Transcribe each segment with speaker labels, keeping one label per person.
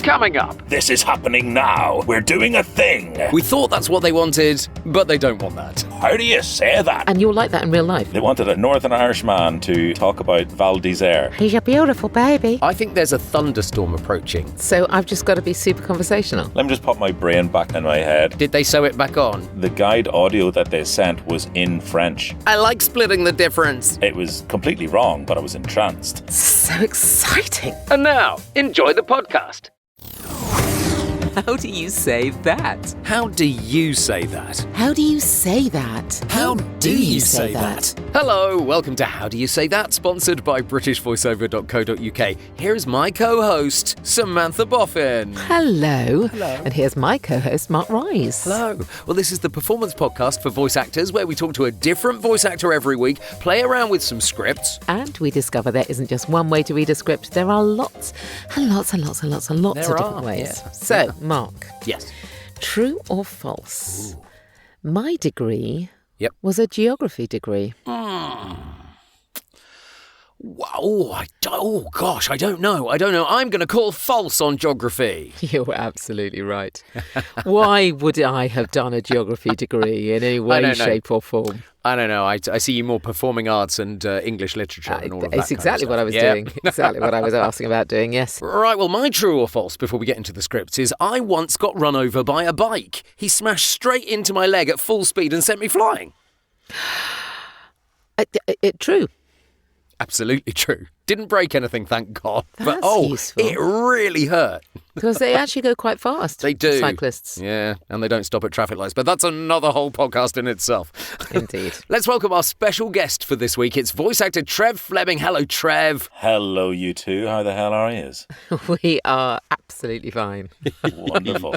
Speaker 1: Coming up.
Speaker 2: This is happening now. We're doing a thing.
Speaker 3: We thought that's what they wanted, but they don't want that.
Speaker 2: How do you say that?
Speaker 4: And you're like that in real life.
Speaker 2: They wanted a Northern Irish man to talk about Val d'Isère.
Speaker 4: He's a beautiful baby.
Speaker 3: I think there's a thunderstorm approaching.
Speaker 4: So I've just got to be super conversational.
Speaker 2: Let me just pop my brain back in my head.
Speaker 3: Did they sew it back on?
Speaker 2: The guide audio that they sent was in French.
Speaker 3: I like splitting the difference.
Speaker 2: It was completely wrong, but I was entranced.
Speaker 4: So exciting.
Speaker 1: And now, enjoy the podcast.
Speaker 5: How do you say that?
Speaker 3: How do you say that?
Speaker 4: How do you say that?
Speaker 3: How do you say that? Hello, welcome to How Do You Say That, sponsored by BritishVoiceover.co.uk. Here's my co-host, Samantha Boffin.
Speaker 4: Hello. And here's my co-host, Mark Rise.
Speaker 3: Hello. Well, this is the performance podcast for voice actors where we talk to a different voice actor every week, play around with some scripts.
Speaker 4: And we discover there isn't just one way to read a script. There are lots and lots and lots and lots and lots of different ways.
Speaker 3: Yeah.
Speaker 4: So, Mark.
Speaker 3: Yes.
Speaker 4: True or false? Ooh. My degree was a geography degree.
Speaker 3: Oh, gosh, I don't know. I'm going to call false on geography.
Speaker 4: You're absolutely right. Why would I have done a geography degree in any way, shape or form?
Speaker 3: I don't know. I see you more performing arts and English literature and all of that.
Speaker 4: It's exactly what I was doing. Exactly what I was asking about doing, yes.
Speaker 3: Right, well, my true or false, before we get into the scripts, is I once got run over by a bike. He smashed straight into my leg at full speed and sent me flying.
Speaker 4: True.
Speaker 3: Absolutely true. Didn't break anything, thank God.
Speaker 4: That's
Speaker 3: but
Speaker 4: useful.
Speaker 3: It really hurt.
Speaker 4: Because they actually go quite fast.
Speaker 3: They do.
Speaker 4: Cyclists.
Speaker 3: Yeah, and they don't stop at traffic lights. But that's another whole podcast in itself.
Speaker 4: Indeed.
Speaker 3: Let's welcome our special guest for this week. It's voice actor Trev Fleming. Hello, Trev.
Speaker 2: Hello, you two. How the hell are you?
Speaker 4: We are absolutely fine.
Speaker 2: Wonderful.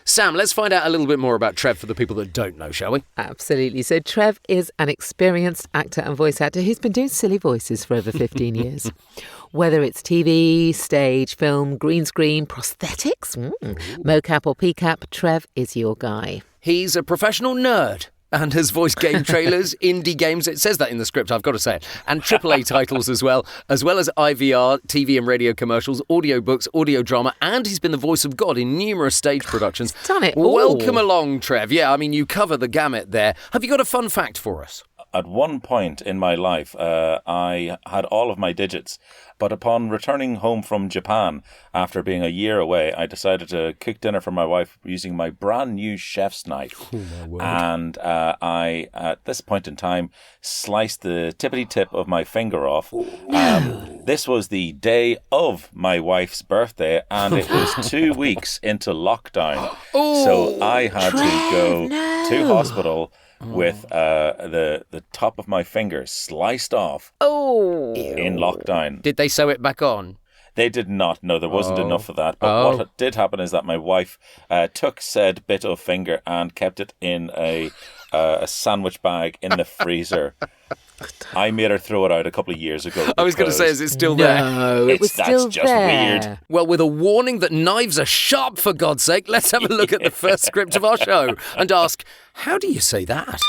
Speaker 3: Sam, let's find out a little bit more about Trev for the people that don't know, shall we?
Speaker 4: Absolutely. So Trev is an experienced actor and voice actor who's been doing silly voices for over 15 years. Whether it's TV, stage, film, green screen, prosthetics, mocap or PCAP, Trev is your guy.
Speaker 3: He's a professional nerd and has voiced game trailers, indie games, it says that in the script, I've got to say it, and AAA titles as well as IVR, TV and radio commercials, audiobooks, audio drama, and he's been the voice of God in numerous stage productions.
Speaker 4: He's done it all.
Speaker 3: Welcome along, Trev. Yeah, I mean, you cover the gamut there. Have you got a fun fact for us?
Speaker 2: At one point in my life, I had all of my digits, but upon returning home from Japan after being a year away, I decided to cook dinner for my wife using my brand new chef's knife. And I, at this point in time, sliced the tippity tip of my finger off. This was the day of my wife's birthday, and it was 2 weeks into lockdown. So I had to go to hospital with the top of my finger sliced off in lockdown.
Speaker 3: Did they sew it back on?
Speaker 2: They did not. No, there wasn't enough of that. But what did happen is that my wife took said bit of finger and kept it in a sandwich bag in the freezer. I made her throw it out a couple of years ago.
Speaker 3: I was going to say, is it still there?
Speaker 4: No, it was still
Speaker 2: that's just weird.
Speaker 3: Well, with a warning that knives are sharp, for God's sake, let's have a look at the first script of our show and ask, how do you say that?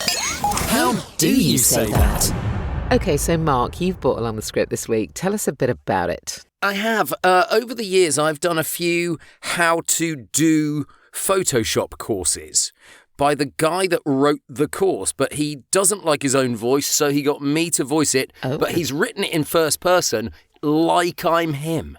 Speaker 5: How do you say that?
Speaker 4: Okay, so Mark, you've brought along the script this week. Tell us a bit about it.
Speaker 3: I have. Over the years, I've done a few how to do Photoshop courses by the guy that wrote the course, but he doesn't like his own voice, so he got me to voice it, but he's written it in first person like I'm him.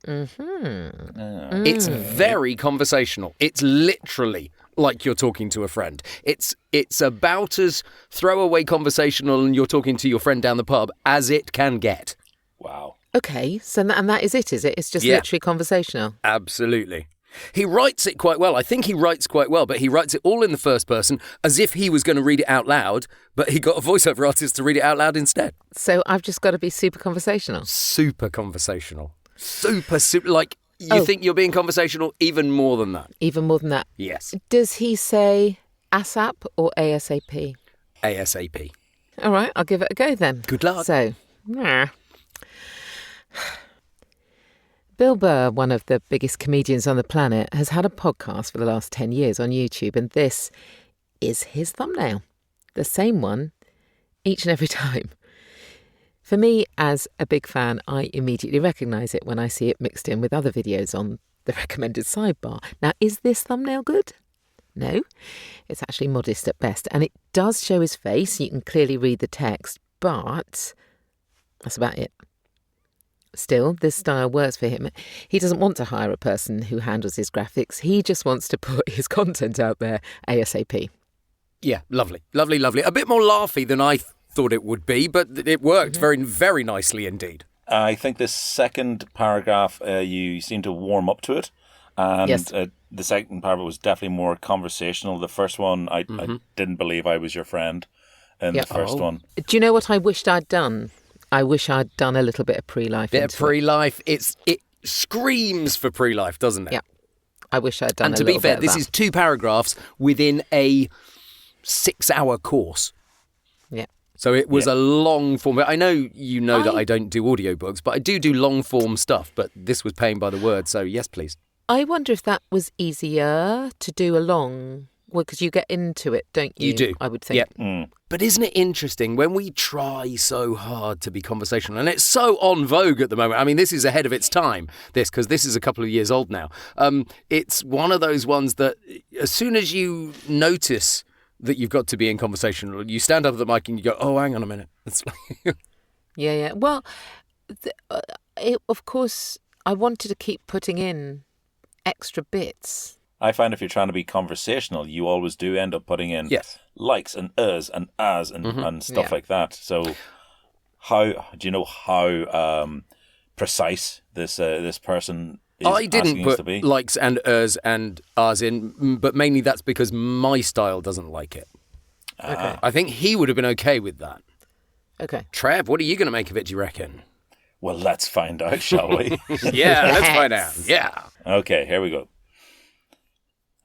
Speaker 3: It's very conversational. It's literally like you're talking to a friend. It's about as throwaway conversational and you're talking to your friend down the pub as it can get.
Speaker 2: Wow.
Speaker 4: Okay, so that is it, is it? It's just literally conversational?
Speaker 3: Absolutely. He writes it quite well. I think he writes quite well, but he writes it all in the first person as if he was going to read it out loud, but he got a voiceover artist to read it out loud instead.
Speaker 4: So I've just got to be super conversational?
Speaker 3: Super conversational. Super, like, you think you're being conversational even more than that.
Speaker 4: Even more than that?
Speaker 3: Yes.
Speaker 4: Does he say ASAP or ASAP?
Speaker 3: ASAP.
Speaker 4: All right, I'll give it a go then.
Speaker 3: Good luck.
Speaker 4: So, Bill Burr, one of the biggest comedians on the planet, has had a podcast for the last 10 years on YouTube, and this is his thumbnail. The same one each and every time. For me, as a big fan, I immediately recognise it when I see it mixed in with other videos on the recommended sidebar. Now, is this thumbnail good? No, it's actually modest at best. And it does show his face. You can clearly read the text, but that's about it. Still, this style works for him. He doesn't want to hire a person who handles his graphics. He just wants to put his content out there ASAP.
Speaker 3: Yeah, lovely. Lovely, lovely. A bit more laughy than I thought it would be, but it worked very, very nicely indeed.
Speaker 2: I think this second paragraph, you seem to warm up to it. And
Speaker 4: Yes.
Speaker 2: The second paragraph was definitely more conversational. The first one, I didn't believe I was your friend in
Speaker 4: Yeah.
Speaker 2: the first one.
Speaker 4: Do you know what I wished I'd done? I wish I'd done a little bit of pre-life.
Speaker 3: Bit of
Speaker 4: into it.
Speaker 3: pre-life. It screams for pre-life, doesn't it?
Speaker 4: Yeah. I wish I'd done
Speaker 3: And
Speaker 4: a
Speaker 3: to be
Speaker 4: little
Speaker 3: fair,
Speaker 4: bit of
Speaker 3: this
Speaker 4: that.
Speaker 3: is 2 paragraphs within a 6-hour course.
Speaker 4: Yeah.
Speaker 3: So it was a long form. I know you know that I don't do audiobooks, but I do long form stuff. But this was paying by the word. So yes, please.
Speaker 4: I wonder if that was easier to do along, well, because you get into it, don't you?
Speaker 3: You do.
Speaker 4: I would think.
Speaker 3: Yeah. But isn't it interesting when we try so hard to be conversational, and it's so on vogue at the moment. I mean, this is ahead of its time, because this is a couple of years old now. It's one of those ones that as soon as you notice that you've got to be in conversation, you stand up at the mic and you go, oh, hang on a minute. It's like
Speaker 4: Yeah. Well, of course, I wanted to keep putting in extra bits.
Speaker 2: I find if you're trying to be conversational, you always do end up putting in likes and and as and stuff like that. So how do you know how precise this person is
Speaker 3: I didn't
Speaker 2: asking us to
Speaker 3: put
Speaker 2: be?
Speaker 3: likes and ours in, but mainly that's because my style doesn't like it.
Speaker 4: Okay.
Speaker 3: I think he would have been okay with that.
Speaker 4: Okay.
Speaker 3: Trev, what are you going to make of it, do you reckon?
Speaker 2: Well, let's find out, shall we?
Speaker 3: Yeah, let's find out. Yeah.
Speaker 2: Okay, here we go.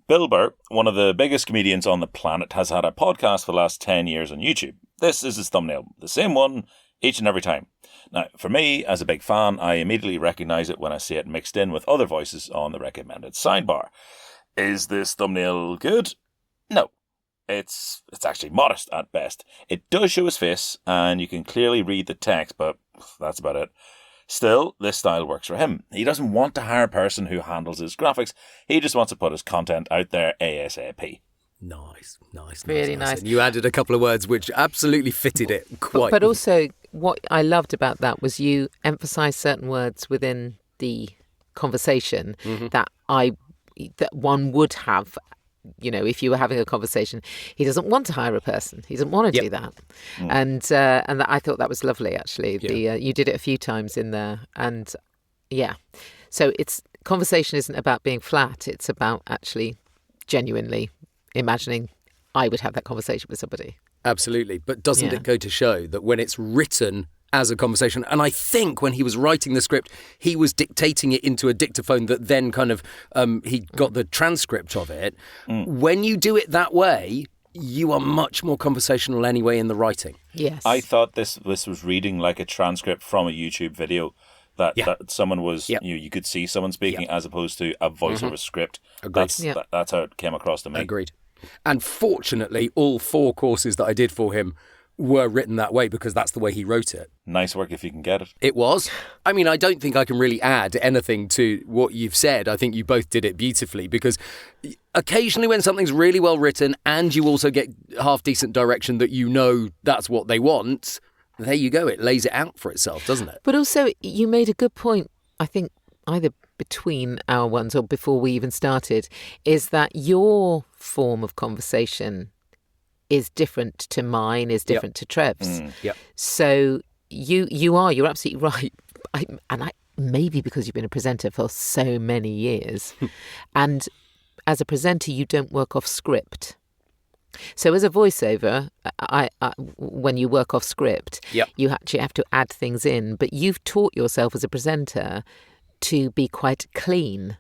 Speaker 2: Bill Burr, one of the biggest comedians on the planet, has had a podcast for the last 10 years on YouTube. This is his thumbnail, the same one each and every time. Now, for me, as a big fan, I immediately recognise it when I see it mixed in with other voices on the recommended sidebar. Is this thumbnail good? No. It's actually modest at best. It does show his face, and you can clearly read the text, but that's about it. Still, this style works for him. He doesn't want to hire a person who handles his graphics. He just wants to put his content out there ASAP.
Speaker 3: Nice.
Speaker 4: Really nice.
Speaker 3: And you added a couple of words which absolutely fitted it quite.
Speaker 4: But also, what I loved about that was you emphasised certain words within the conversation that one would have. You know, if you were having a conversation, he doesn't want to hire a person. He doesn't want to do that, and that, I thought that was lovely. Actually, you did it a few times in there, and so it's conversation isn't about being flat. It's about actually genuinely imagining I would have that conversation with somebody.
Speaker 3: Absolutely, but doesn't it go to show that when it's written as a conversation, and I think when he was writing the script, he was dictating it into a dictaphone that then kind of, he got the transcript of it. When you do it that way, you are much more conversational anyway in the writing.
Speaker 4: Yes.
Speaker 2: I thought this was reading like a transcript from a YouTube video that someone was, you could see someone speaking as opposed to a voiceover script.
Speaker 3: Agreed.
Speaker 2: That's how it came across to me.
Speaker 3: Agreed. And fortunately, all 4 courses that I did for him were written that way because that's the way he wrote it.
Speaker 2: Nice work if you can get it.
Speaker 3: It was. I mean, I don't think I can really add anything to what you've said. I think you both did it beautifully because occasionally when something's really well written and you also get half-decent direction that you know that's what they want, there you go. It lays it out for itself, doesn't it?
Speaker 4: But also, you made a good point, I think, either between our ones or before we even started, is that your form of conversation is different to mine, is different to Trev's. So you're absolutely right. I maybe because you've been a presenter for so many years, and as a presenter, you don't work off script. So as a voiceover, when you work off script, you actually have to add things in. But you've taught yourself as a presenter to be quite clean.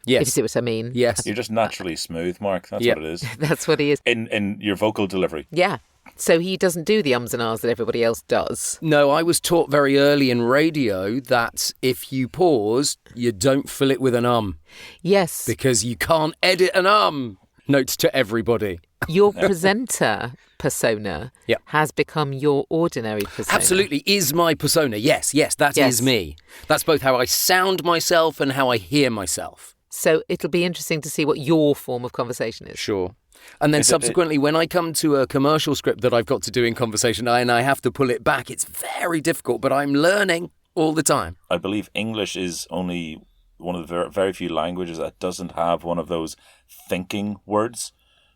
Speaker 3: Yes.
Speaker 4: If you see what I mean.
Speaker 3: Yes.
Speaker 2: You're just naturally smooth, Mark. That's what it is.
Speaker 4: That's what he is.
Speaker 2: In your vocal delivery.
Speaker 4: Yeah. So he doesn't do the ums and ahs that everybody else does.
Speaker 3: No, I was taught very early in radio that if you pause, you don't fill it with an
Speaker 4: Yes.
Speaker 3: because you can't edit an Note to everybody.
Speaker 4: Your presenter persona has become your ordinary persona.
Speaker 3: Absolutely is my persona. Yes, that is me. That's both how I sound myself and how I hear myself.
Speaker 4: So it'll be interesting to see what your form of conversation is.
Speaker 3: Sure. And then subsequently, when I come to a commercial script that I've got to do in conversation and I have to pull it back, it's very difficult, but I'm learning all the time.
Speaker 2: I believe English is only one of the very few languages that doesn't have one of those thinking words.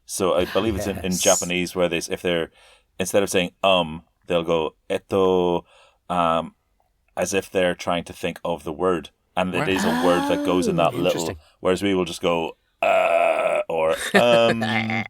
Speaker 2: So I believe it's in Japanese where they're instead of saying they'll go eto, as if they're trying to think of the word, and it is a word that goes in that little. Whereas we will just go or the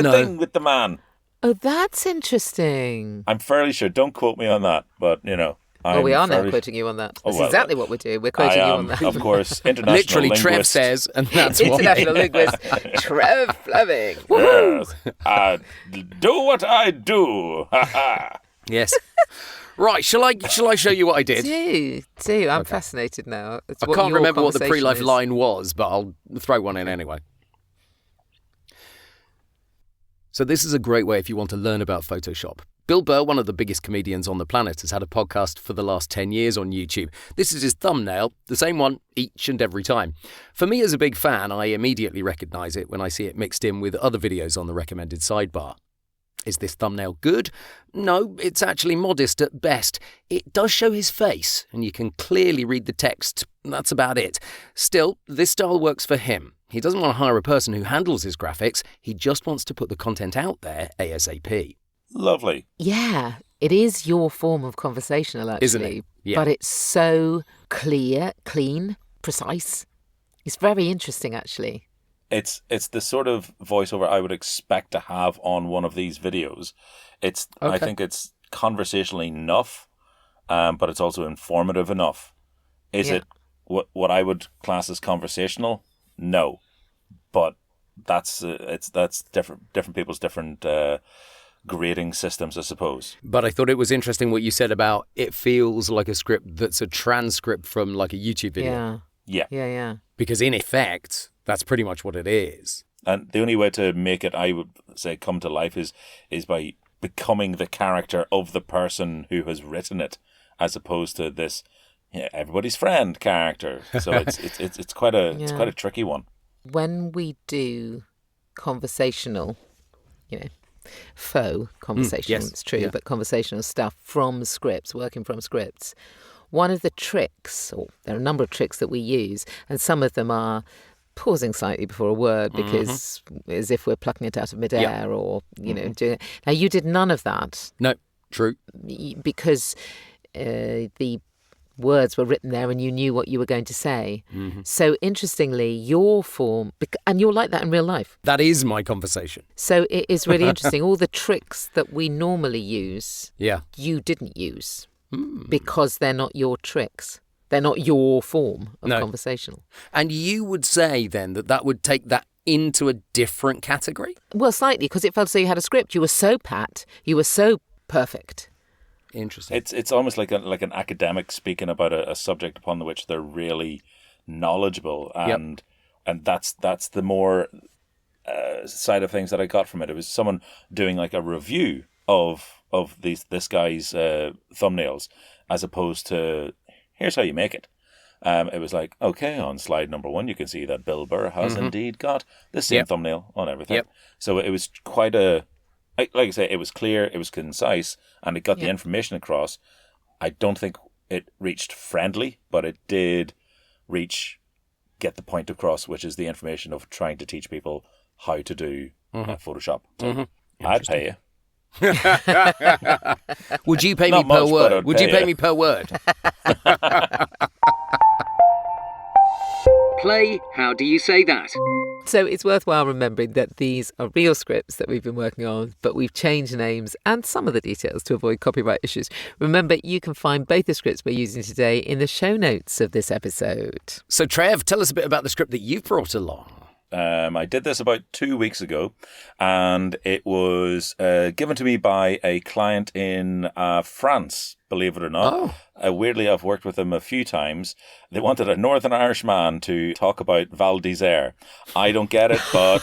Speaker 2: thing with the man.
Speaker 4: Oh, that's interesting.
Speaker 2: I'm fairly sure. Don't quote me on that, but
Speaker 4: we are now quoting you on that. That's exactly what we do. We're quoting you on that.
Speaker 2: Of course, international
Speaker 3: literally
Speaker 2: linguist.
Speaker 3: Trev says, and that's
Speaker 4: international linguist Trev Fleming.
Speaker 2: Yes. Do what I do.
Speaker 3: Yes. Right, shall I show you what I did?
Speaker 4: Do. I'm fascinated now.
Speaker 3: I can't remember what the pre-life line was, but I'll throw one in anyway. So this is a great way if you want to learn about Photoshop. Bill Burr, one of the biggest comedians on the planet, has had a podcast for the last 10 years on YouTube. This is his thumbnail, the same one each and every time. For me as a big fan, I immediately recognise it when I see it mixed in with other videos on the recommended sidebar. Is this thumbnail good? No, it's actually modest at best. It does show his face, and you can clearly read the text. That's about it. Still, this style works for him. He doesn't want to hire a person who handles his graphics. He just wants to put the content out there ASAP.
Speaker 2: Lovely.
Speaker 4: Yeah, it is your form of conversational, actually.
Speaker 3: Isn't it? Yeah.
Speaker 4: But it's so clear, clean, precise. It's very interesting, actually.
Speaker 2: It's the sort of voiceover I would expect to have on one of these videos. I think it's conversational enough, but it's also informative enough. Is it what I would class as conversational? No, but that's different people's different grading systems, I suppose.
Speaker 3: But I thought it was interesting what you said about it feels like a script that's a transcript from like a YouTube video.
Speaker 2: Yeah.
Speaker 3: Because in effect, that's pretty much what it is.
Speaker 2: And the only way to make it, I would say, come to life is by becoming the character of the person who has written it, as opposed to this everybody's friend character. So it's quite a tricky one.
Speaker 4: When we do conversational, faux conversational,
Speaker 3: yes.
Speaker 4: it's true, but conversational stuff from scripts, working from scripts, one of the tricks, or there are a number of tricks that we use, and some of them are pausing slightly before a word because as if we're plucking it out of midair or, doing it. Now, you did none of that.
Speaker 3: No, true.
Speaker 4: Because the words were written there and you knew what you were going to say. So interestingly, your form, and you're like that in real life.
Speaker 3: That is my conversation.
Speaker 4: So it is really interesting. All the tricks that we normally use, you didn't use because they're not your tricks. They're not your form of conversational.
Speaker 3: And you would say then that would take that into a different category?
Speaker 4: Well, slightly, because it felt as though you had a script. You were so pat. You were so perfect.
Speaker 3: Interesting.
Speaker 2: It's almost like an academic speaking about a subject upon which they're really knowledgeable, and that's the more side of things that I got from it. It was someone doing like a review of this guy's thumbnails, as opposed to here's how you make it. It was like, okay, on slide number 1, you can see that Bill Burr has indeed got the same thumbnail on everything. So it was quite like I say, it was clear, it was concise, and it got the information across. I don't think it reached friendly, but it did get the point across, which is the information of trying to teach people how to do Photoshop. So I'd pay you.
Speaker 3: Would you pay me
Speaker 2: Not
Speaker 3: per
Speaker 2: much,
Speaker 3: word?
Speaker 2: but I'd
Speaker 3: Would you
Speaker 2: pay
Speaker 3: pay me per word? Play, how do you say that?
Speaker 4: So it's worthwhile remembering that these are real scripts that we've been working on, but we've changed names and some of the details to avoid copyright issues. Remember, you can find both the scripts we're using today in the show notes of this episode.
Speaker 3: So Trev, tell us a bit about the script that you've brought along.
Speaker 2: I did this about 2 weeks ago, and it was given to me by a client in France, believe it or not. Weirdly, I've worked with them a few times. They wanted a Northern Irish man to talk about Val d'Isère. I don't get it, but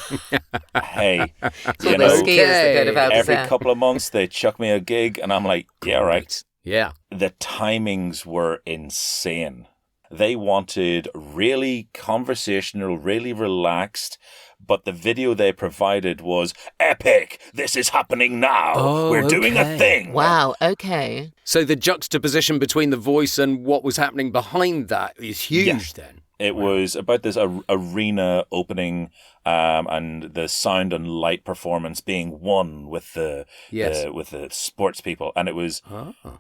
Speaker 2: hey, you know, every couple of months they chuck me a gig, and I'm like, yeah, right.
Speaker 3: Yeah.
Speaker 2: The timings were insane. They wanted really conversational, really relaxed, but the video they provided was epic. This is happening now. We're doing a thing.
Speaker 4: Wow, okay.
Speaker 3: So the juxtaposition between the voice and what was happening behind that is huge then.
Speaker 2: It was about this arena opening and the sound and light performance being one with the sports people. And it was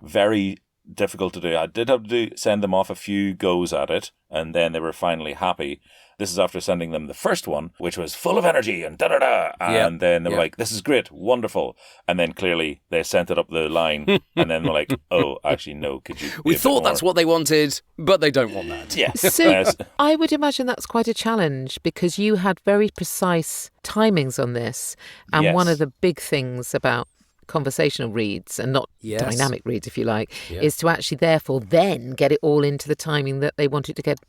Speaker 2: very difficult to do. I did have to send them off a few goes at it, and then they were finally happy. This is after sending them the first one, which was full of energy and da-da-da. And then they were like, this is great, wonderful. And then clearly they sent it up the line. And then they're like, oh, actually, no, could you...
Speaker 3: We thought that's what they wanted, but they don't want that.
Speaker 2: Yeah.
Speaker 4: So I would imagine that's quite a challenge because you had very precise timings on this. And one of the big things about conversational reads and not dynamic reads, if you like, is to actually therefore then get it all into the timing that they wanted to get.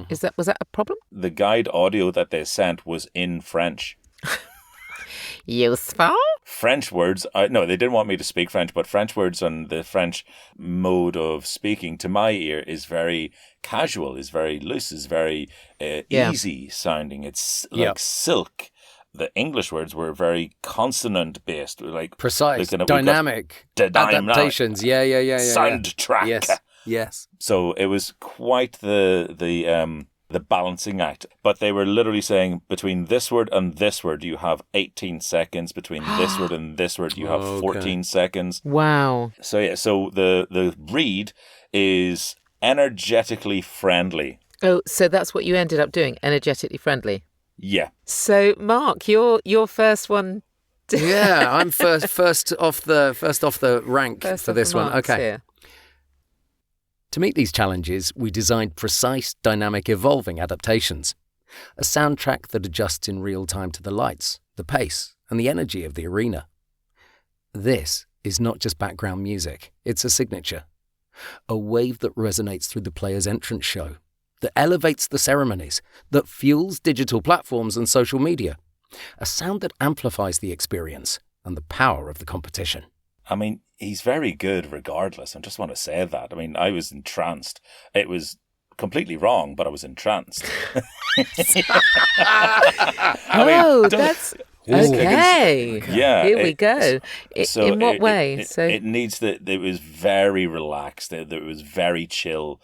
Speaker 4: Was that a problem?
Speaker 2: The guide audio that they sent was in French.
Speaker 4: Useful?
Speaker 2: French words, no, they didn't want me to speak French, but French words and the French mode of speaking to my ear is very casual, is very loose, is very easy sounding. It's like silk. The English words were very consonant based, like
Speaker 3: precise, dynamic, adaptations. Yeah.
Speaker 2: Soundtrack.
Speaker 3: Yes.
Speaker 2: So it was quite the balancing act. But they were literally saying between this word and this word you have 18 seconds. Between this word and this word you have 14 seconds.
Speaker 4: Wow.
Speaker 2: So the read is energetically friendly.
Speaker 4: Oh, so that's what you ended up doing, energetically friendly.
Speaker 2: Yeah.
Speaker 4: So, Mark, your first one.
Speaker 3: I'm first off the rank for this one. Okay.
Speaker 4: Here.
Speaker 3: To meet these challenges, we designed precise, dynamic, evolving adaptations. A soundtrack that adjusts in real time to the lights, the pace, and the energy of the arena. This is not just background music, it's a signature. A wave that resonates through the player's entrance show, that elevates the ceremonies, that fuels digital platforms and social media. A sound that amplifies the experience and the power of the competition.
Speaker 2: I mean, he's very good regardless. I just want to say that. I mean, I was entranced. It was completely wrong, but I was entranced.
Speaker 4: That's... Okay.
Speaker 2: Yeah.
Speaker 4: Here we go. In what way?
Speaker 2: It needs that. It was very relaxed. It was very chill.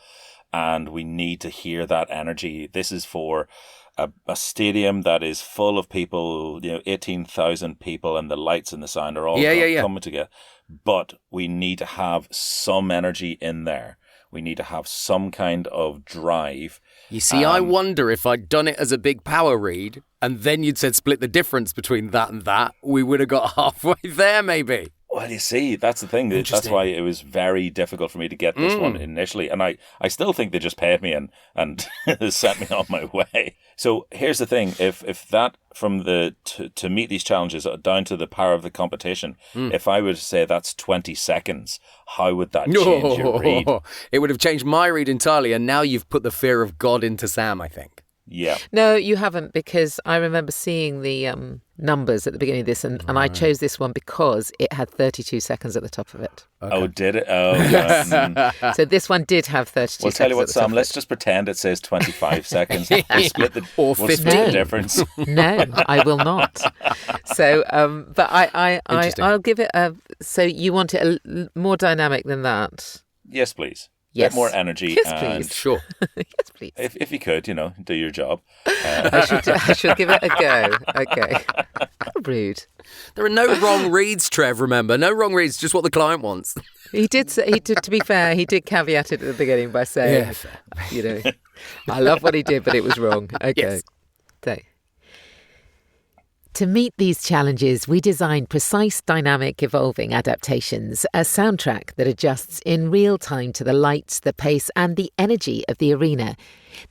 Speaker 2: And we need to hear that energy. This is for a stadium that is full of people, 18,000 people, and the lights and the sound are all coming together. But we need to have some energy in there. We need to have some kind of drive.
Speaker 3: You see, I wonder if I'd done it as a big power read, and then you'd said split the difference between that and that, we would have got halfway there, maybe.
Speaker 2: Well, you see, that's the thing. That's why it was very difficult for me to get this one initially. And I still think they just paid me and sent me on my way. So here's the thing. If that from to meet these challenges down to the power of the competition, if I were to say that's 20 seconds, how would that change your read?
Speaker 3: It would have changed my read entirely. And now you've put the fear of God into Sam, I think.
Speaker 2: Yeah.
Speaker 4: No, you haven't, because I remember seeing the numbers at the beginning of this, and I chose this one because it had 32 seconds at the top of it.
Speaker 2: Okay. Oh, did it? Oh, yes.
Speaker 4: So this one did have 32 seconds.
Speaker 2: Well, tell you what, Sam, let's just pretend it says 25 seconds. We'll split the difference.
Speaker 4: No, I will not. So, but I'll give it a... So you want it more dynamic than that?
Speaker 2: Yes, please.
Speaker 4: Yes.
Speaker 2: Get more energy.
Speaker 4: Yes, please.
Speaker 3: Sure.
Speaker 4: Yes, please.
Speaker 2: If you could, do your job.
Speaker 4: I should give it a go. Okay. How rude.
Speaker 3: There are no wrong reads, Trev, remember. No wrong reads, just what the client wants.
Speaker 4: He did, to be fair, he did caveat it at the beginning by saying, I love what he did, but it was wrong. Okay.
Speaker 3: Yes.
Speaker 4: So, To meet these challenges, we designed precise, dynamic, evolving adaptations, a soundtrack that adjusts in real time to the lights, the pace, and the energy of the arena.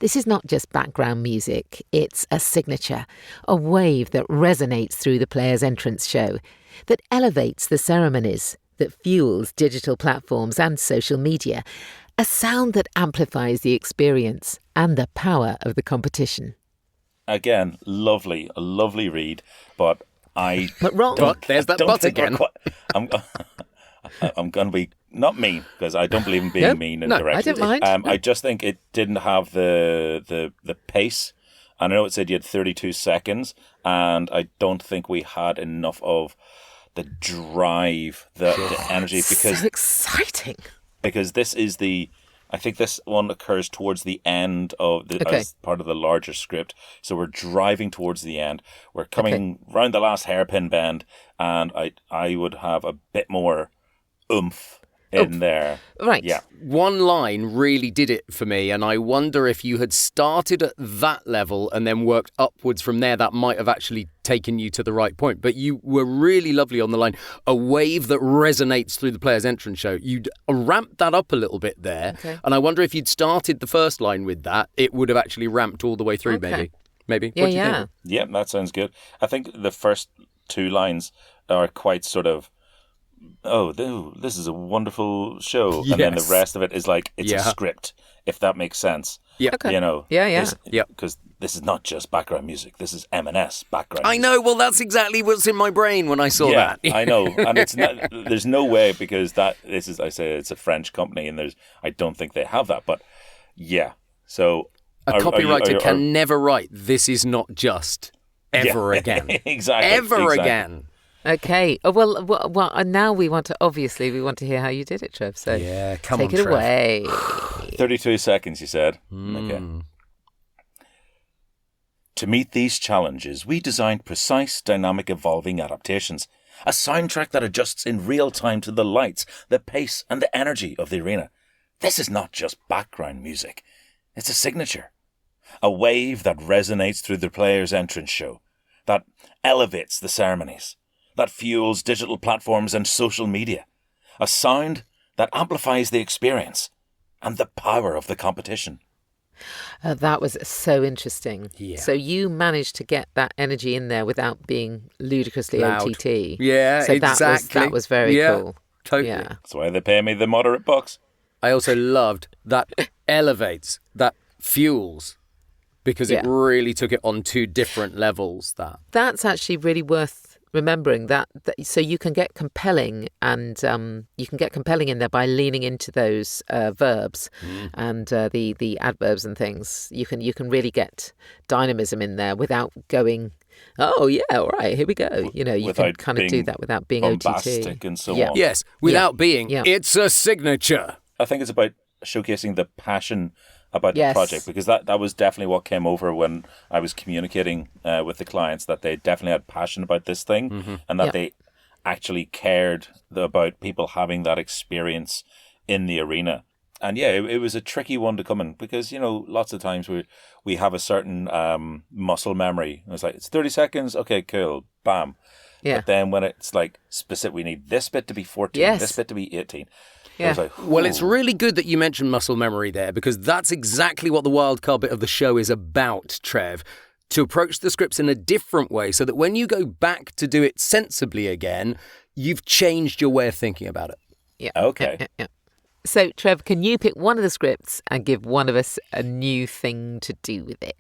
Speaker 4: This is not just background music, it's a signature, a wave that resonates through the player's entrance show, that elevates the ceremonies, that fuels digital platforms and social media, a sound that amplifies the experience and the power of the competition.
Speaker 2: Again, a lovely read, but I.
Speaker 3: But wrong. But there's that but again.
Speaker 2: I'm going to be not mean because I don't believe in being mean and direct.
Speaker 4: I don't mind.
Speaker 2: I just think it didn't have the pace. And I know it said you had 32 seconds, and I don't think we had enough of the drive, the energy, because
Speaker 4: so exciting.
Speaker 2: Because this is I think this one occurs towards the end of as part of the larger script. So we're driving towards the end. We're coming round the last hairpin bend, and I would have a bit more oomph in there.
Speaker 4: Right.
Speaker 2: Yeah.
Speaker 3: One line really did it for me, and I wonder if you had started at that level and then worked upwards from there, that might have actually taken you to the right point. But you were really lovely on the line. A wave that resonates through the player's entrance show. You'd ramped that up a little bit there, and I wonder if you'd started the first line with that, it would have actually ramped all the way through, maybe.
Speaker 4: Yeah,
Speaker 3: What do you think?
Speaker 2: Yeah, that sounds good. I think the first two lines are quite sort of, this is a wonderful show.
Speaker 3: Yes.
Speaker 2: And then the rest of it is like, it's a script, if that makes sense.
Speaker 3: Yeah.
Speaker 2: You know?
Speaker 4: Yeah.
Speaker 2: Because this is not just background music. This is M&S background
Speaker 3: I
Speaker 2: music.
Speaker 3: know, well, that's exactly what's in my brain when I saw that.
Speaker 2: I know. And it's not, there's no way, because it's a French company, and I don't think they have that. But yeah. So
Speaker 3: A copywriter can never write, this is not just ever again.
Speaker 2: Exactly.
Speaker 3: Again.
Speaker 4: Okay. Oh, well, and now we want to hear how you did it, Trev. So
Speaker 3: come
Speaker 4: take
Speaker 3: on,
Speaker 4: it
Speaker 3: Trev.
Speaker 4: away.
Speaker 2: 32 seconds, you said. Okay. To meet these challenges, we designed precise, dynamic, evolving adaptations. A soundtrack that adjusts in real time to the lights, the pace, and the energy of the arena. This is not just background music. It's a signature. A wave that resonates through the player's entrance show, that elevates the ceremonies, that fuels digital platforms and social media. A sound that amplifies the experience and the power of the competition.
Speaker 4: That was so interesting.
Speaker 3: Yeah.
Speaker 4: So you managed to get that energy in there without being ludicrously
Speaker 3: Loud.
Speaker 4: OTT.
Speaker 3: Yeah,
Speaker 4: so
Speaker 3: exactly.
Speaker 4: That was very cool.
Speaker 3: Totally.
Speaker 4: Yeah.
Speaker 2: That's why they pay me the moderate bucks.
Speaker 3: I also loved that elevates, that fuels, because it really took it on two different levels.
Speaker 4: That's actually really worth remembering that so you can get compelling, and you can get compelling in there by leaning into those verbs and the adverbs and things. You can really get dynamism in there without going, oh yeah, all right, here we go. You know, you can kind of do that without being
Speaker 2: bombastic
Speaker 4: OTT
Speaker 2: and so on.
Speaker 3: Yes, without being, it's a signature.
Speaker 2: I think it's about showcasing the passion about the project, because that was definitely what came over when I was communicating with the clients, that they definitely had passion about this thing, and that they actually cared about people having that experience in the arena. And it was a tricky one to come in, because, you know, lots of times we have a certain muscle memory. It's like, it's 30 seconds, okay, cool, bam.
Speaker 4: Yeah.
Speaker 2: But then when it's like specific, we need this bit to be 14, this bit to be 18.
Speaker 4: Yeah.
Speaker 2: Like,
Speaker 3: well, it's really good that you mentioned muscle memory there, because that's exactly what the wildcard bit of the show is about, Trev. To approach the scripts in a different way, so that when you go back to do it sensibly again, you've changed your way of thinking about it.
Speaker 4: Yeah.
Speaker 2: Okay.
Speaker 4: Yeah. So, Trev, can you pick one of the scripts and give one of us a new thing to do with it?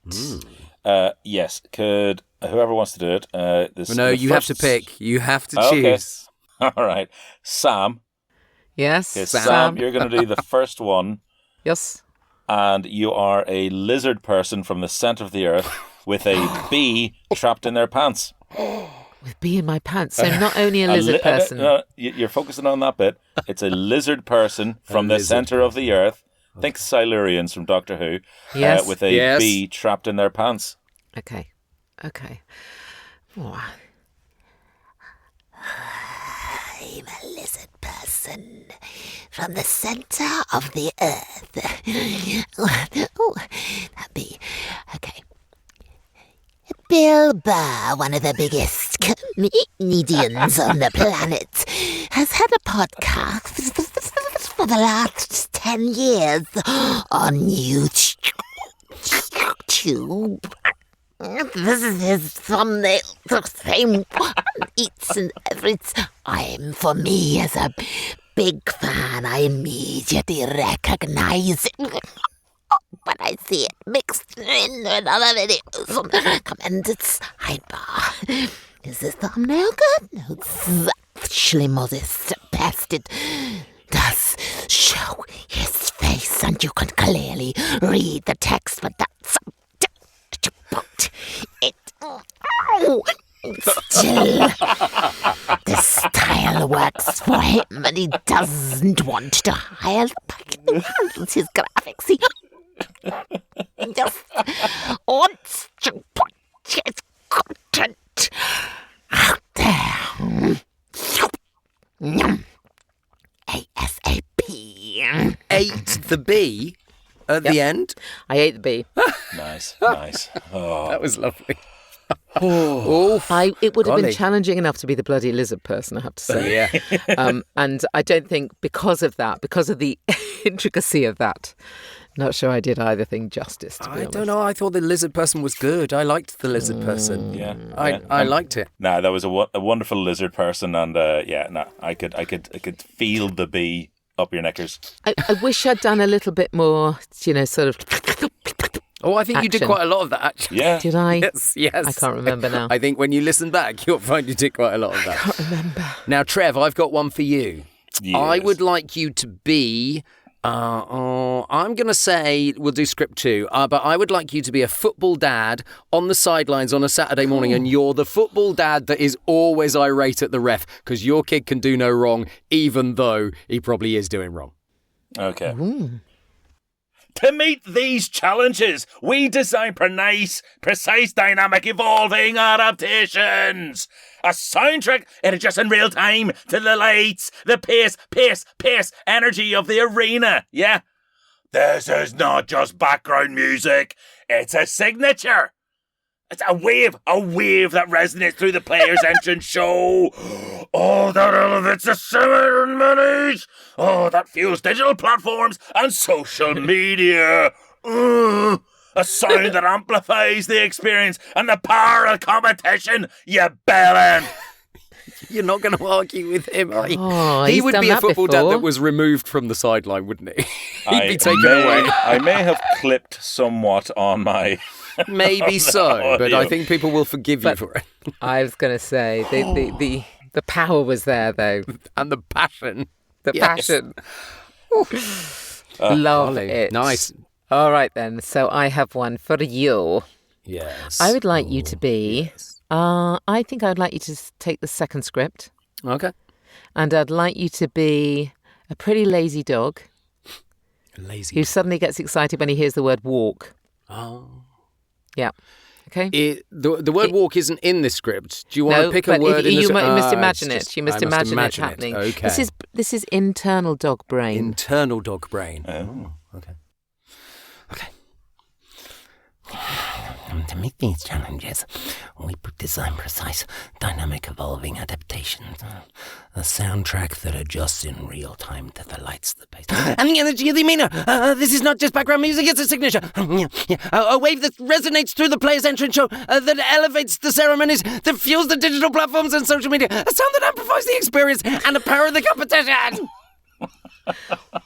Speaker 2: Yes. Could whoever wants to do it?
Speaker 3: You have to pick. You have to choose.
Speaker 2: All right. Sam.
Speaker 4: Yes.
Speaker 2: Okay, Sam, you're going to do the first one.
Speaker 4: Yes.
Speaker 2: And you are a lizard person from the center of the earth with a bee trapped in their pants.
Speaker 4: With bee in my pants. So not only a lizard person.
Speaker 2: You're focusing on that bit. It's a lizard person from the center of the earth. Think Silurians from Doctor Who.
Speaker 4: Yes.
Speaker 2: With a bee trapped in their pants.
Speaker 4: Okay. Oh. I'm a lizard person from the center of the earth. Oh, that bee. Okay.
Speaker 6: Bill Burr, one of the biggest comedians on the planet, has had a podcast for the last 10 years on YouTube. This is his thumbnail, the same one each and every time. For me, as a big fan, I immediately recognize it when I see it mixed in with other videos on the recommended sidebar. Is this thumbnail good? No, it's actually modest at best. It does show his face, and you can clearly read the text, but that's but it still, the style works for him, and he doesn't want to hire his graphics. He just wants to put his content out there. ASAP.
Speaker 3: Ate the bee at the end.
Speaker 4: I ate the bee.
Speaker 2: Nice. Oh.
Speaker 3: That was lovely.
Speaker 4: It would have been
Speaker 3: Golly.
Speaker 4: challenging enough to be the bloody lizard person, I have to say.
Speaker 3: Yeah.
Speaker 4: And I don't think because of the intricacy of that, not sure I did either thing justice, to be
Speaker 3: I
Speaker 4: honest.
Speaker 3: don't know. I thought the lizard person was good. I liked the lizard person.
Speaker 2: Yeah.
Speaker 3: I liked it.
Speaker 2: Nah, that was a wonderful lizard person, and I could feel the bee up your knickers.
Speaker 4: I wish I'd done a little bit more, sort of...
Speaker 3: Oh, I think you did
Speaker 4: Action.
Speaker 3: quite a lot of that, actually.
Speaker 2: Yeah.
Speaker 4: Did I?
Speaker 3: Yes.
Speaker 4: I can't remember now.
Speaker 3: I think when you listen back, you'll find you did quite a lot of that.
Speaker 4: I can't remember.
Speaker 3: Now, Trev, I've got one for you.
Speaker 2: Yes.
Speaker 3: I would like you to be... I'm going to say we'll do script 2, but I would like you to be a football dad on the sidelines on a Saturday morning, and you're the football dad that is always irate at the ref because your kid can do no wrong, even though he probably is doing wrong.
Speaker 2: Okay. To meet these challenges, we design precise, dynamic, evolving adaptations. A soundtrack it adjusts in real time to the lights, the pace energy of the arena. Yeah? This is not just background music. It's a signature. It's a wave that resonates through the player's entrance show. Oh, that elevates the ceremonies. Oh, that fuels digital platforms and social media. A sound that amplifies the experience and the power of competition, you bellend.
Speaker 3: You're not going to argue with him, are you?
Speaker 4: Oh,
Speaker 3: He
Speaker 4: he's
Speaker 3: would
Speaker 4: done
Speaker 3: be a
Speaker 4: that
Speaker 3: football dad
Speaker 4: before.
Speaker 3: that was removed from the sideline, wouldn't he? He'd be taken away.
Speaker 2: I may have clipped somewhat on my...
Speaker 3: Maybe so, but I
Speaker 2: audio.
Speaker 3: think people will forgive you for it.
Speaker 4: I was going to say, the power was there, though.
Speaker 3: And the passion.
Speaker 4: The
Speaker 3: Yes.
Speaker 4: passion. Love
Speaker 3: Golly.
Speaker 4: it.
Speaker 3: Nice.
Speaker 4: All right, then. So I have one for you.
Speaker 3: Yes.
Speaker 4: I would like you to be... I think I would like you to take the second script.
Speaker 3: Okay.
Speaker 4: And I'd like you to be a pretty lazy dog
Speaker 3: Lazy.
Speaker 4: who suddenly gets excited when he hears the word walk.
Speaker 3: Oh.
Speaker 4: Yeah. Okay?
Speaker 3: The word walk isn't in this script. Do you want to pick a
Speaker 4: but
Speaker 3: word in
Speaker 4: you
Speaker 3: this?
Speaker 4: must
Speaker 3: Ah,
Speaker 4: imagine
Speaker 3: it's
Speaker 4: it.
Speaker 3: just-
Speaker 4: You must
Speaker 3: I
Speaker 4: imagine it happening.
Speaker 3: Okay.
Speaker 4: This is internal dog brain.
Speaker 3: Internal dog brain.
Speaker 2: Oh.
Speaker 3: Okay. To meet these challenges, we design precise, dynamic, evolving adaptations. A soundtrack that adjusts in real time to the lights, the pace, and the energy of the arena. This is not just background music, it's a signature. A wave that resonates through the player's entrance show, that elevates the ceremonies, that fuels the digital platforms and social media. A sound that amplifies the experience and the power of the competition.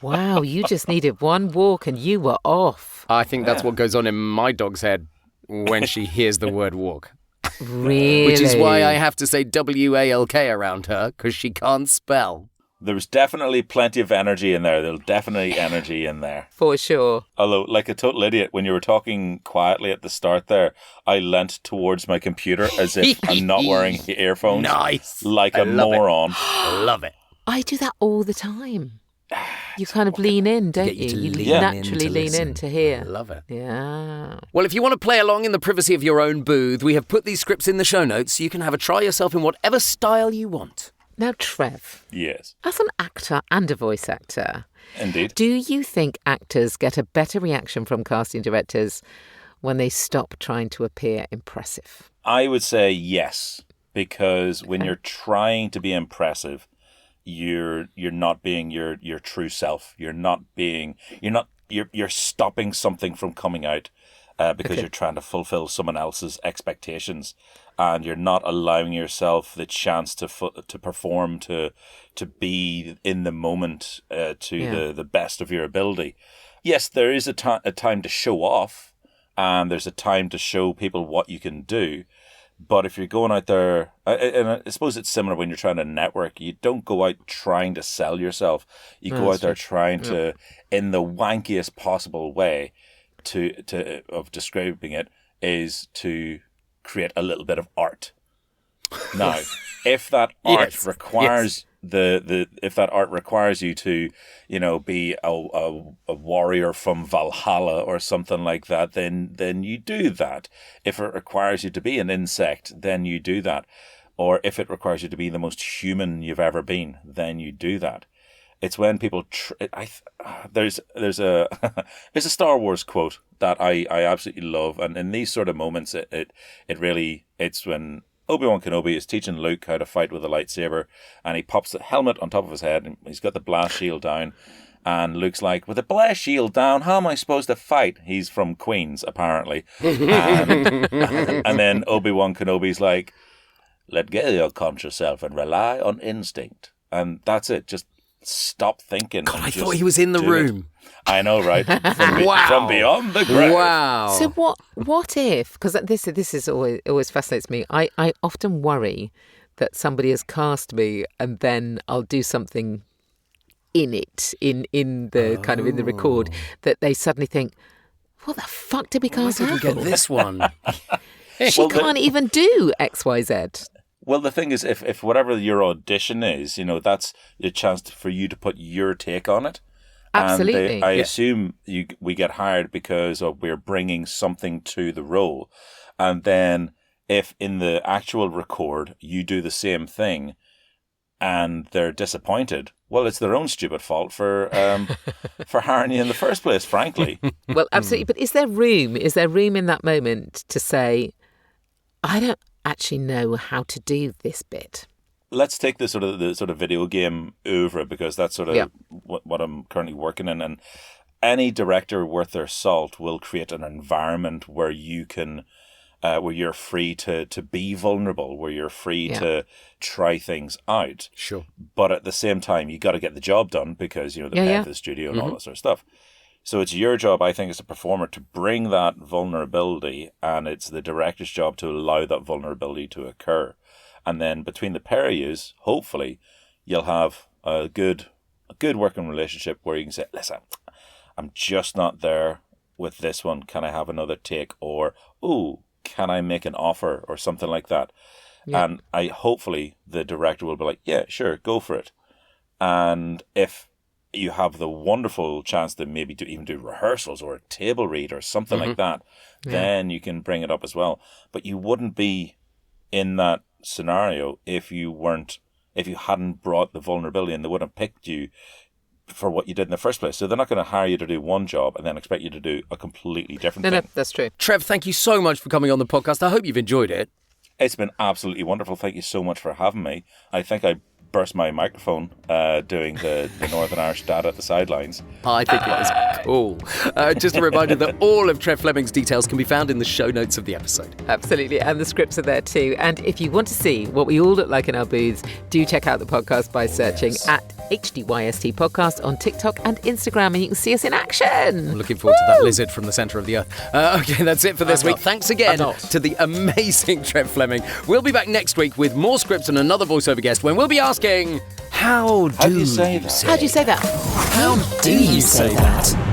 Speaker 4: Wow, you just needed one walk and you were off.
Speaker 3: I think that's what goes on in my dog's head when she hears the word walk.
Speaker 4: Really?
Speaker 3: Which is why I have to say W-A-L-K around her, because she can't spell.
Speaker 2: There's definitely plenty of energy in there. There's definitely energy in there.
Speaker 4: For sure.
Speaker 2: Although, like a total idiot, when you were talking quietly at the start there, I leant towards my computer as if I'm not wearing earphones.
Speaker 3: Nice.
Speaker 2: Like
Speaker 3: I
Speaker 2: a
Speaker 3: love it.
Speaker 2: moron.
Speaker 3: I love it.
Speaker 4: I do that all the time. You kind of lean in, don't
Speaker 3: Get you to
Speaker 4: you?
Speaker 3: lean
Speaker 4: You
Speaker 3: in
Speaker 4: naturally
Speaker 3: to
Speaker 4: lean
Speaker 3: listen.
Speaker 4: in to hear.
Speaker 3: I love it.
Speaker 4: Yeah.
Speaker 3: Well, if you want to play along in the privacy of your own booth, we have put these scripts in the show notes so you can have a try yourself in whatever style you want.
Speaker 4: Now, Trev,
Speaker 2: Yes,
Speaker 4: as an actor and a voice actor,
Speaker 2: indeed.
Speaker 4: do you think actors get a better reaction from casting directors when they stop trying to appear impressive?
Speaker 2: I would say yes, because when you're trying to be impressive, you're not being your true self. You're stopping something from coming out because you're trying to fulfill someone else's expectations, and you're not allowing yourself the chance to perform, to be in the moment to the best of your ability. Yes, there is a time to show off, and there's a time to show people what you can do. But if you're going out there, and I suppose it's similar when you're trying to network, you don't go out trying to sell yourself. You go out there trying to, in the wankiest possible way of describing it, is to create a little bit of art. Now, if that art requires if that art requires you to, be a warrior from Valhalla or something like that, then you do that. If it requires you to be an insect, then you do that. Or if it requires you to be the most human you've ever been, then you do that. It's when people there's a there's a Star Wars quote that I absolutely love, and in these sort of moments it's when Obi-Wan Kenobi is teaching Luke how to fight with a lightsaber, and he pops the helmet on top of his head, and he's got the blast shield down, and Luke's like, with the blast shield down, how am I supposed to fight? He's from Queens, apparently. And then Obi-Wan Kenobi's like, let go of your conscious self and rely on instinct. And that's it. Just stop thinking.
Speaker 7: God, I thought he was in the room.
Speaker 2: I know, right? From beyond the grave.
Speaker 7: Wow.
Speaker 4: So what if, because this is always fascinates me, I often worry that somebody has cast me and then I'll do something in it, in the kind of in the record, that they suddenly think, what the fuck did we cast her for?
Speaker 7: Get this one.
Speaker 4: She can't even do XYZ.
Speaker 2: Well, the thing is, if whatever your audition is, that's your chance for you to put your take on it.
Speaker 4: Absolutely.
Speaker 2: And I assume we get hired because we're bringing something to the role. And then if in the actual record you do the same thing and they're disappointed, well, it's their own stupid fault for hiring you in the first place, frankly.
Speaker 4: Well, absolutely. But is there room in that moment to say, I don't actually know how to do this bit?
Speaker 2: Let's take the sort of video game oeuvre, because that's sort of what I'm currently working in. And any director worth their salt will create an environment where you can, where you're free to be vulnerable, where you're free to try things out.
Speaker 7: Sure.
Speaker 2: But at the same time, you got to get the job done because, the pay for the studio and all that sort of stuff. So it's your job, I think, as a performer to bring that vulnerability, and it's the director's job to allow that vulnerability to occur. And then between the pair of yous, hopefully, you'll have a good working relationship where you can say, listen, I'm just not there with this one. Can I have another take? Or, can I make an offer? Or something like that. Yeah. And hopefully the director will be like, yeah, sure, go for it. And if you have the wonderful chance to maybe even do rehearsals or a table read or something like that, then you can bring it up as well. But you wouldn't be in that scenario if you hadn't brought the vulnerability, and they wouldn't have picked you for what you did in the first place. So they're not going to hire you to do one job and then expect you to do a completely different thing.
Speaker 4: No, that's true.
Speaker 7: Trev, thank you so much for coming on the podcast. I hope you've enjoyed it.
Speaker 2: It's been absolutely wonderful. Thank you so much for having me. I think I burst my microphone doing the Northern Irish dad at the sidelines.
Speaker 7: I think it was cool. Just a reminder that all of Trev Fleming's details can be found in the show notes of the episode.
Speaker 4: Absolutely, and the scripts are there too. And if you want to see what we all look like in our booths, do check out the podcast by searching at HDYST Podcast on TikTok and Instagram, and you can see us in action.
Speaker 7: I'm looking forward to that lizard from the centre of the earth. Okay, that's it for this week. Thanks again to the amazing Trev Fleming. We'll be back next week with more scripts and another voiceover guest when we'll be asking, how do you say that?
Speaker 4: How do you say that?
Speaker 7: How do you say that?